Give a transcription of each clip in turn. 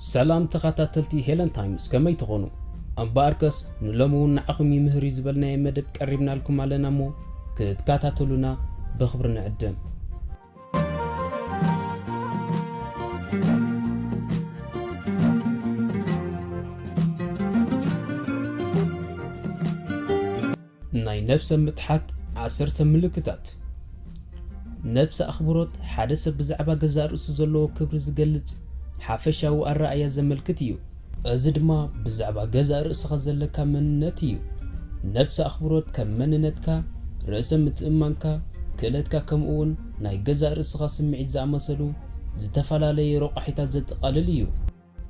سلام تخاتلتي هيلن تايمز كما يتغنو أمباركس نلمو نعقمي مهري زبلنا يمدب قربنا لكم علينا مو كتكاتلونا بخبر نعدم ناي نفس متحت عسرت ملكتات نفس أخبرت حدث بزعبا جزار أسوزلو كبر زقلت حافشاو الرأي زملكتيو أزدما بزعبا جزار أسخزلك من نتيو نفس أخبرت كم من نتكا رأسم متأمانكا كلتكا كمؤون ناي جزار أسخاص معزة مسلو زتفالالي روقحيتا زد قلليو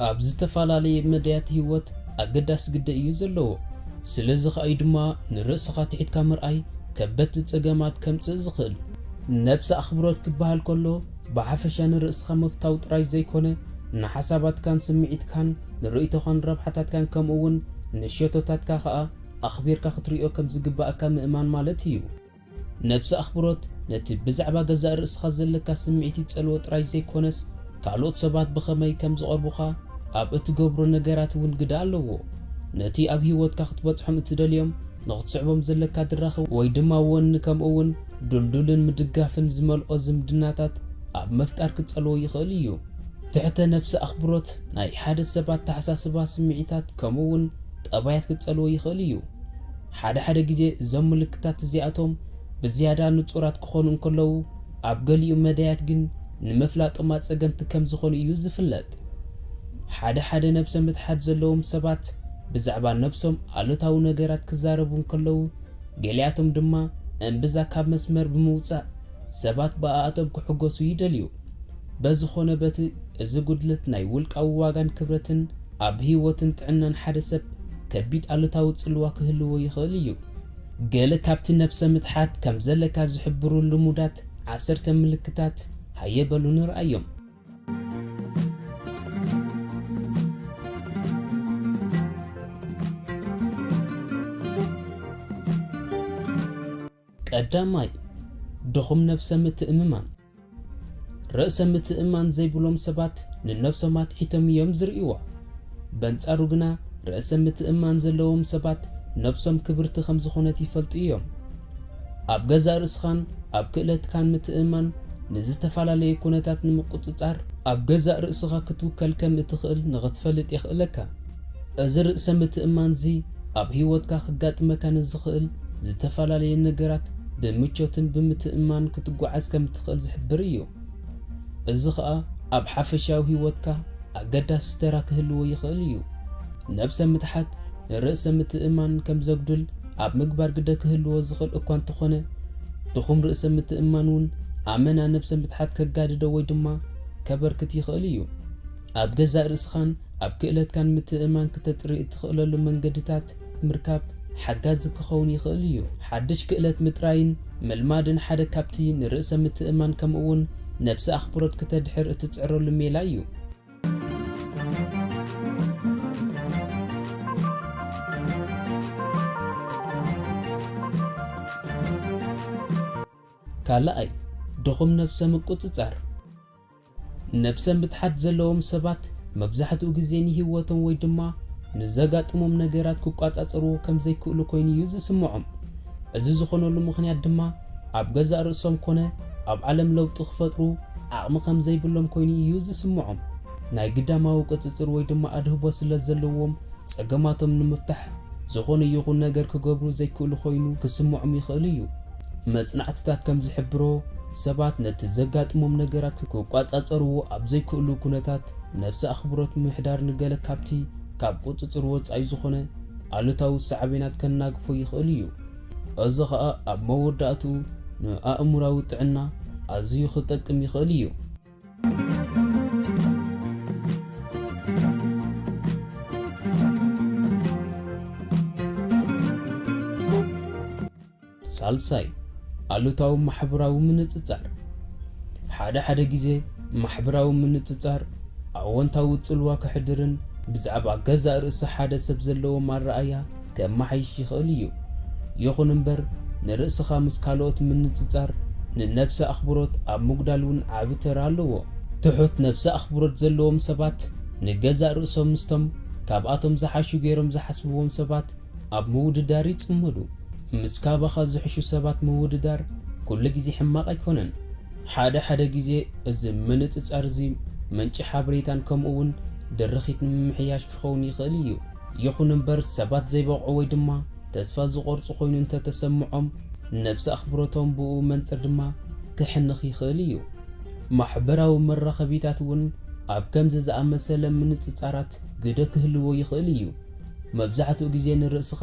أب زتفالالي مديات هيوت أقداس قد يوزلو سلزخ أيدما نرأسخا تحيت كامرأي كبت تسقامات كم تزخل نفس أخبرت كبهال كله بحفشان رأسخا مفتاو تراي زي كونه نحسابات كان سمعيت كان نرأيتو خان ربحتات كان كمؤون نشيطوتات كاخا أخبير كاختريو كم زقبا كام إمان مالتيو نفس أخبرت نتي بزعبا جزار رأسخا زلكا سمعيتي تسألو تراي زي كونس كالوت سبات بخمي كم زغربوخا أب اتقبرو نقرات ونقدالو نتي أب هيوت كاختباتحم اتداليوم نغتصعبهم زلكا دراخو ويدما ون كمؤون دولدولن مدقافن زمالقو زمدناتات أب مفتار كتسألو يخليو تحت نفس أخبرت ناي حادث سبات تحساسبا سمعيتات كمون طبايات كتسألو يخليو حدا جزي زم ملكتات زياتهم بزيادة نتصورات كخونن كلو أبقليو مدايات جن نمفلات أمات سقمت كم زخون يوز فلات حدا نفس متحد زلوهم سبات بزعبان نفسهم ألوتاو نقرات كزاربون كلو قلياتهم دما انبزا كاب مسمر بموصا سبات بقاتهم كحقوسو يدليو بزخونه بتي إذا قدلت ناي ولك أو واغان كبرتن أبهي وتنتعنن حدثب كبيت ألتاو تسلوا كهلو يخليو قال كابتن نفسه متحات كم زلك زحبرو اللمودات عسرت ملكتات هيبلو نرأيهم قداماي دخم نفسه متأممان رأس متأمان زي بلوم سبات ننفسه ما تحيتم يوم زرقوا بنتقارو جنا رأس متأمان زلوم سبات نفسهم كبرت خمس خونتي فلت يوم أب جزار اسخان أب كلت كان متأمان نزت فعل لي كونتات نمقطعر أب جزار اسخا كتوكل كم تخل نغتفلت يخلك أزر رأس متأمان زي أب هيوت كخجات مكان الزخل زتفعل لي النجرات بمتشوتن بمتأمان كتوقعس كم تخل زحبريو الزخاء أب حفشاو هيوتكا أقدا ستراك هلو يخليو نفس متحت الرأس متأمان كم زقدل أب مقبار قدك هلو زخل أكوان تخونه دخوم رأس متأمانون أمنا نفس متحت كقاد دوي دما كبركت يخليو أب جزاء رسخان أب كإلت كان متأمان كتتريق تخلل من قدتات مركاب حقاز كخون يخليو حدش كإلت متراين ملمادن حدا كابتين الرأس متأمان كم أون نفس أخبرت كتدحر تتسعرو لميلايو كالاي دخم نفسه مقطعر نفسه بتحت زلوهم سبات مبزحتو غزيني هيوتن وي دما نزغاطمم نغرات كقاطاصرو كم زي كلو كوين يوز سمعهم از زخونلو مخنيات دما اب غزا رسوم كونه أب عالم لو تخفطرو عقم خم زي بلوم كويني يوز سمعهم ناي قداماو قطصر وي دما ادهبو سلازلوهم صقماتهم نمفتح زخون يخون نجر كغبرو زي كل خوينو كسمعهم يخليو مصنعتات كم زحبرو سبات نتزغاطمم نجرات كقاصاصرو اب زي كل كونتات نفس اخبرت محدار نقل كابتي كاب قطصر وصاي زخونه علتاو صعبينات كناقفو يخليو ازخا اب موداتو نأمراو تعنا أزيو خطقم يخليو سالساي ألوتاو محبراو من التتار حدا جزي محبراو من التتار أوانتاو تسلوا كحدرن بزعبا غزا رأس حدا سبزلو مرأيا كما حيش يخليو يخون نبر نرأس خامس كالوت من التتار ننفس أخبرت أب مقدالون عبتر اللو تحت نفس أخبرت زلوهم سبات ንገዛእ ርእሶም ምስቶም ካብኣቶም ዝሓሹ ገይሮም ዝሓስብዎም ሰባት ኣብ ምውድዳር ይጽመዱ። ምስ ካባኻ ዝሕሹ ሰባት ምውድዳር ኩሉ ግዜ ሕማቕ ኣይኮነን። ሓደ ግዜ እዚ ምንጽጻር እዚ ምንጪ ሓበሬታን ከምኡውን ደረኺት ንምምሕያሽ ክኸውን ይኽእል እዩ። ይኹን እምበር ሰባት ዘይበቕዑ ወይ ድማ ተስፋ ዝቖርጹ ኮይኑ እንተተሰምዖም ነብሲ ኣኽብሮቶም ብኡ መንጽር ድማ ክሕንኽ ይኽእል እዩ። ማሕበራዊ መራኸቢታት እውን ኣብ ከምዚ ዝኣመሰለ ምንጽጻራት ግደ ክህልዎ ይኽእል እዩ። መብዛሕትኡ ግዜ ንርእስኻ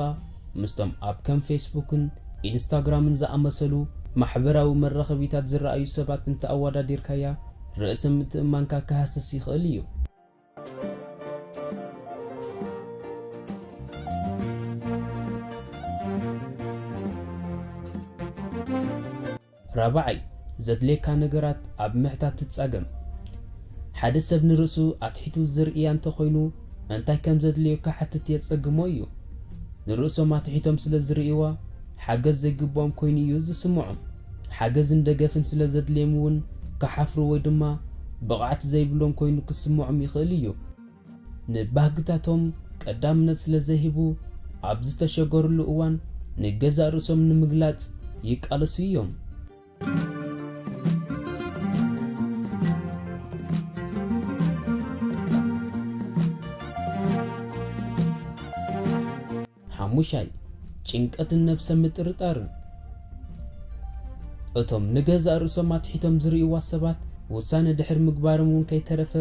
ምስቶም ኣብ ከም ፌስቡክን ኢንስታግራምን ዝኣመሰሉ ማሕበራዊ መራኸቢታት ዝረኣዩ ሰባት እንተኣወዳዲርካያ ርእሲ ምትእምማንካ ክሃስስ ይኽእል እዩ። ራብዓይ ዘድልየካ ነገራት ኣብ ምሕታት ትጻገም። ሓደ ሰብ ንርእሱ ኣትሒቱ ዝርእያ እንተኾይኑ እንታይ ከም ዘድልዮ ክሓትት የጸግሞ እዩ። ንርእሶም ኣትሒቶም ስለ ዝርእይዋ ሓገዝ ዘይግቦም ኮይኑ እዩ ዝስምዖም። ሓገዝን ደገፍን ስለ ዘድልዮም እውን ክሓፍሩ ወይ ድማ ብቕዓት ዘይብሎም ኮይኑ ክስምዖም ይኽእል እዩ። ንባህግታቶም ቀዳምነት ስለ ዘይሂቡ ኣብ ዝተሸገሩሉ እዋን ንገዛእ ርእሶም ንምግላጽ ይቃለሱ እዮም። ሓሙሻይ ጭንቀትን ነብሰ ምጥርጣርን። እቶም ንገዛእ ርእሶም ኣትሒቶም ዝርእይዋ ሰባት ውሳነ ድሕሪ ምግባሮም እውን ከይተረፈ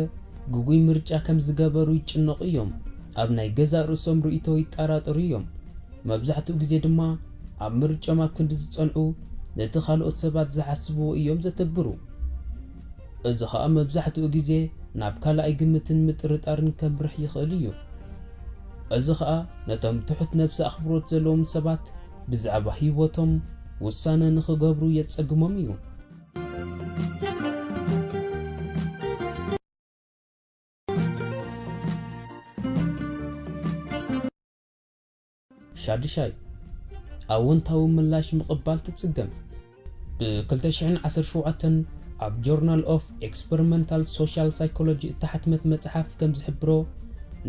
ጉጉይ ምርጫ ከም ዝገበሩ ይጭነቑ እዮም። ኣብ ናይ ገዛእ ርእሶም ርእይቶ ይጠራጠሩ እዮም። መብዛሕትኡ ግዜ ድማ ኣብ ምርጫም ኣብ ክንዲ ዝጸንዑ ነቲ ካልኦት ሰባት ዝሓስብዎ እዮም ዘተግብሩ። እዚ ኸኣ መብዛሕትኡ ግዜ ናብ ካልኣይ ግምትን ምጥርጣርን ከብርሕ ይኽእል እዩ። እዚ ኸኣ ነቶም ትሑት ነብሲ ኣኽብሮት ዘለዎም ሰባት ብዛዕባ ህይወቶም ውሳነ ንኽገብሩ የጸግሞም እዩ። ሻድሻይ ኣወንታዊ ምላሽ ምቕባል ትጽገም። ብ2017 ኣብ ጆርናል ኦፍ ኤክስፐሪመንታል ሶሻል ሳይኮሎጂ እተሓትመት መጽሓፍ ከም ዝሕብሮ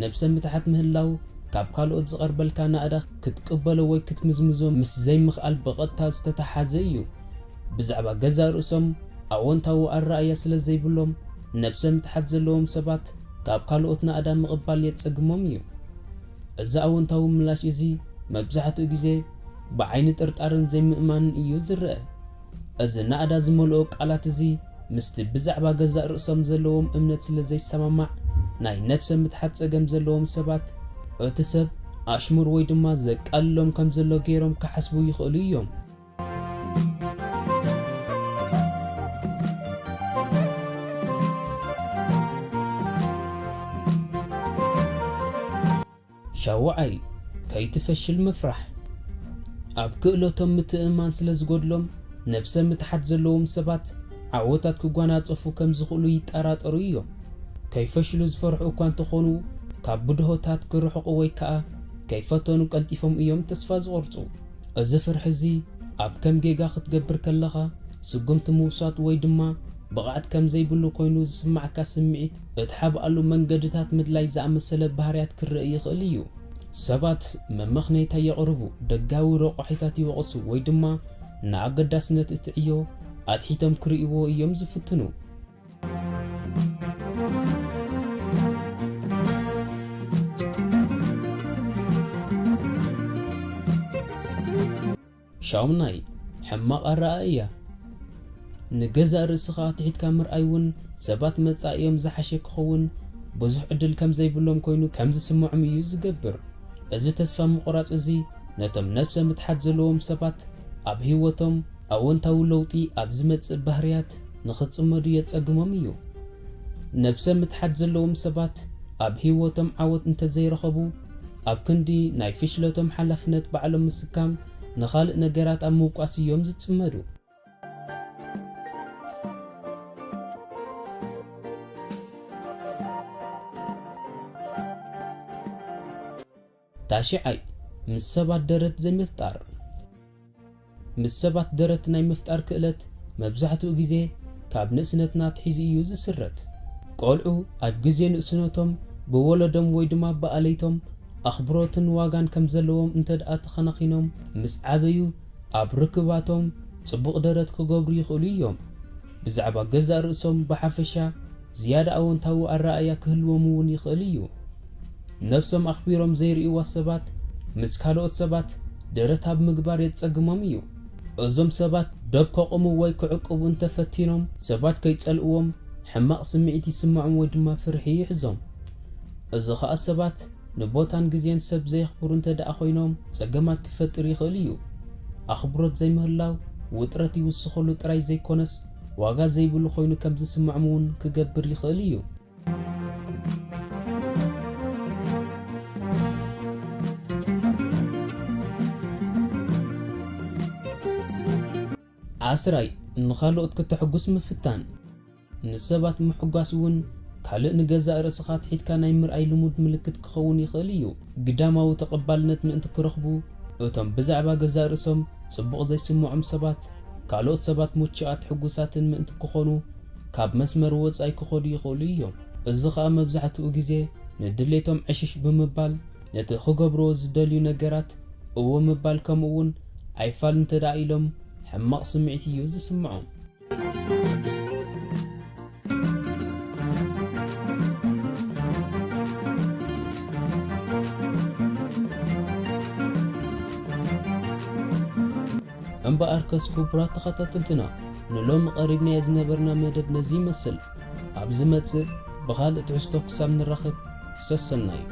ነብሰ ምትሓት ምህላው ካብ ካልኦት ዝቐርበልካ ናእዳ ክትቅበሎ ወይ ክትምዝምዞ ምስ ዘይምኽኣል ብቐጥታ ዝተተሓዘ እዩ። ብዛዕባ ገዛእ ርእሶም ኣወንታዊ ኣረኣእያ ስለ ዘይብሎም ነብሰ ምትሓት ዘለዎም ሰባት ካብ ካልኦት ናእዳ ምቕባል የጸግሞም እዩ። እዚ ኣወንታዊ ምላሽ እዚ መብዛሕትኡ ግዜ ብዓይኒ ጥርጣርን ዘይምእማንን እዩ ዝርአ። እዚ ናእዳ ዝመልኦ ቃላት እዚ ምስቲ ብዛዕባ ገዛእ ርእሶም ዘለዎም እምነት ስለ ዘይሰማማዕ ናይ ነብሰ ምትሓት ጸገም ዘለዎም ሰባት እቲ ሰብ ኣሽሙር ወይ ድማ ዘቃልሎም ከም ዘሎ ገይሮም ክሓስቡ ይኽእሉ እዮም። ሻውዓይ ከይትፈሽል ምፍራሕ። ኣብ ክእለቶም ምትእማን ስለ ዝጎድሎም ነብሰ ምትሓት ዘለዎም ሰባት ዓወታት ክጓናጸፉ ከም ዝኽእሉ ይጠራጠሩ እዮም። ከይፈሽሉ ዝፈርሑ እኳ እንተኾኑ ካብ ብድሆታት ክርሕቑ ወይ ከዓ ከይፈተኑ ቀልጢፎም እዮም ተስፋ ዝቖርጹ። እዚ ፍርሒ እዚ ኣብ ከም ጌጋ ክትገብር ከለኻ ስጉምቲ ምውሳድ ወይ ድማ ብቕዓት ከም ዘይብሉ ኮይኑ ዝስማዓካ ስምዒት እትሓብኣሉ መንገድታት ምድላይ ዝኣመሰለ ባህርያት ክርአ ይኽእል እዩ። ሰባት መመኽነይታ የቕርቡ፣ ደጋዊ ረቑሒታት ይወቕሱ ወይ ድማ ንኣገዳስነት እቲ ዕዮ ኣትሒቶም ክርእይዎ እዮም ዝፍትኑ። ሻውናይ ሕማቕ ኣረኣእያ። ንገዛእ ርእስኻ ኣትሒትካ ምርኣይ እውን ሰባት መጻእዮም ዝሓሸ ክኸውን ብዙሕ ዕድል ከም ዘይብሎም ኮይኑ ከም ዝስምዖም እዩ ዝገብር። እዚ ተስፋ ምቑራጽ እዚ ነቶም ነብሰ ምትሓት ዘለዎም ሰባት ኣብ ህይወቶም ኣወንታዊ ለውጢ ኣብ ዝመጽእ ባህርያት ንኽጽመዱ የጸግሞም እዩ። ነብሰ ምትሓት ዘለዎም ሰባት ኣብ ህይወቶም ዓወት እንተዘይረኸቡ ኣብ ክንዲ ናይ ፍሽለቶም ሓላፍነት ባዕሎም ምስካም ንኻልእ ነገራት ኣብ ምውቋስ እዮም ዝጽመዱ። ታሽዓይ ምስ ሰባት ደረት ዘይምፍጣር። ምስ ሰባት ደረት ናይ ምፍጣር ክእለት መብዛሕትኡ ግዜ ካብ ንእስነትና ትሒዙ እዩ ዝስረት። ቆልዑ ኣብ ግዜ ንእስነቶም ብወለዶም ወይ ድማ በአለይቶም አኽብሮትን ዋጋን ከም ዘለዎም እንተደኣ ተኸናኺኖም ምስ ዓበዩ ኣብ ርክባቶም ጽቡቕ ደረት ክገብሩ ይኽእሉ እዮም። ብዛዕባ ገዛ ርእሶም ብሓፈሻ ዝያዳ ኣወንታዊ ኣረኣእያ ክህልዎም እውን ይኽእል እዩ። ነፍሶም ኣኽቢሮም ዘይርእይዋ ሰባት ምስ ካልኦት ሰባት ደረት ኣብ ምግባር የጸግሞም እዩ። እዞም ሰባት ደብ ከቆሙ ወይ ክዕቅቡ እንተፈቲኖም ሰባት ከይጸልእዎም ሕማቕ ስምዒት ይስምዖም ወይ ድማ ፍርሒ ይሕዞም። እዚ ኸኣ ሰባት ንቦታን ግዜን ሰብ ዘይኽብሩ እንተደኣ ኮይኖም ጸገማት ክፈጥር ይኽእል እዩ። ኣኽብሮት ዘይምህላው ውጥረት ይውስኸሉ ጥራይ ዘይኮነስ ዋጋ ዘይብሉ ኮይኑ ከም ዝስምዖም እውን ክገብር ይኽእል እዩ። ዓስራይ ንኻልኦት ክትሕጉስ ምፍታን። ንሰባት ምሕጓስ እውን ካልእ ንገዛእ ርእስኻ ትሒትካ ናይ ምርኣይ ልሙድ ምልክት ክኸውን ይኽእል እዩ። ግዳማዊ ተቐባልነት ምእንቲ ክረኽቡ እቶም ብዛዕባ ገዛእ ርእሶም ጽቡቕ ዘይስምዖም ሰባት ካልኦት ሰባት ሙችኣት ሕጉሳትን ምእንቲ ክኾኑ ካብ መስመር ወጻኢ ክኸዱ ይኽእሉ እዮም። እዚ ኸኣ መብዛሕትኡ ግዜ ንድሌቶም ዕሽሽ ብምባል ነቲ ክገብርዎ ዝደልዩ ነገራት እዎ ምባል ከምኡ እውን ኣይፋል እንተደኣ ኢሎም ሕማቕ ስምዒት እዩ ዝስምዖም። እምበኣር ከስ ክቡራት ተኸታተልትና ንሎሚ ቀሪብናዮ ዝነበርና መደብ ነዚ ይመስል። ኣብ ዝመጽእ ብኻልእ ትሕዝቶ ክሳብ ንራኸብ ሰሰና እዩ።